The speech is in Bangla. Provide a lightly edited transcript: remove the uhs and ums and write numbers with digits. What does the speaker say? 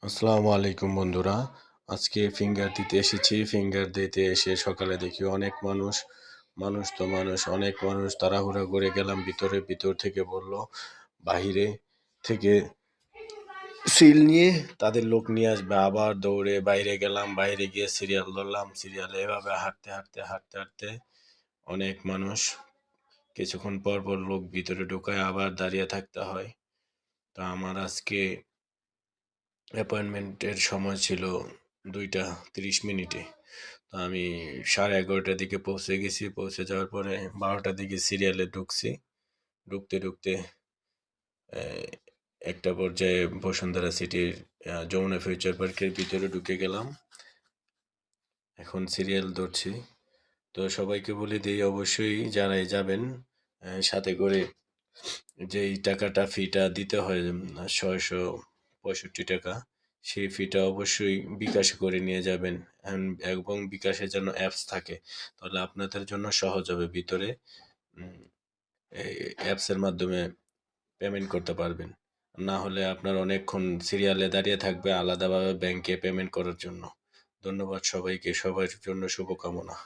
আসসালামু আলাইকুম বন্ধুরা। আজকে ফিঙ্গার দিতে এসেছি। ফিঙ্গার দিতে এসে সকালে দেখি অনেক মানুষ। অনেক মানুষ তাড়াহুড়া করে গেলাম ভিতরে। ভিতর থেকে বলল বাহিরে থেকে সিল নিয়ে তাদের লোক নিয়ে আসবে। আবার দৌড়ে বাইরে গেলাম। বাইরে গিয়ে সিরিয়াল ধরলাম। সিরিয়ালে এভাবে হাঁটতে অনেক মানুষ। কিছুক্ষণ পর লোক ভিতরে ঢুকায় আবার দাঁড়িয়ে থাকতে হয়। তো আমার আজকে অ্যাপয়েন্টমেন্টের সময় ছিল 2টা 30 মিনিটে। তো আমি 11:30টার দিকে পৌঁছে গেছি। পৌঁছে যাওয়ার পরে 12টার দিকে সিরিয়ালে ঢুকছি। ঢুকতে একটা পর্যায়ে বসুন্ধরা সিটির যমুনা ফিউচার পার্কের ভিতরে ঢুকে গেলাম। এখন সিরিয়াল ধরছি। তো সবাইকে বলে দিই অবশ্যই যারাই যাবেন সাথে করে যেই ফিটা দিতে হয় 665 টাকা, সেই ফিটা অবশ্যই বিকাশে করে নিয়ে যাবেন। এবং বিকাশে যেন অ্যাপস থাকে, তাহলে আপনাদের জন্য সহজ হবে। ভিতরে অ্যাপসের মাধ্যমে পেমেন্ট করতে পারবেন। না হলে আপনার অনেকক্ষণ সিরিয়ালে দাঁড়িয়ে থাকবে আলাদাভাবে ব্যাংকে পেমেন্ট করার জন্য। ধন্যবাদ সবাইকে। সবার জন্য শুভকামনা।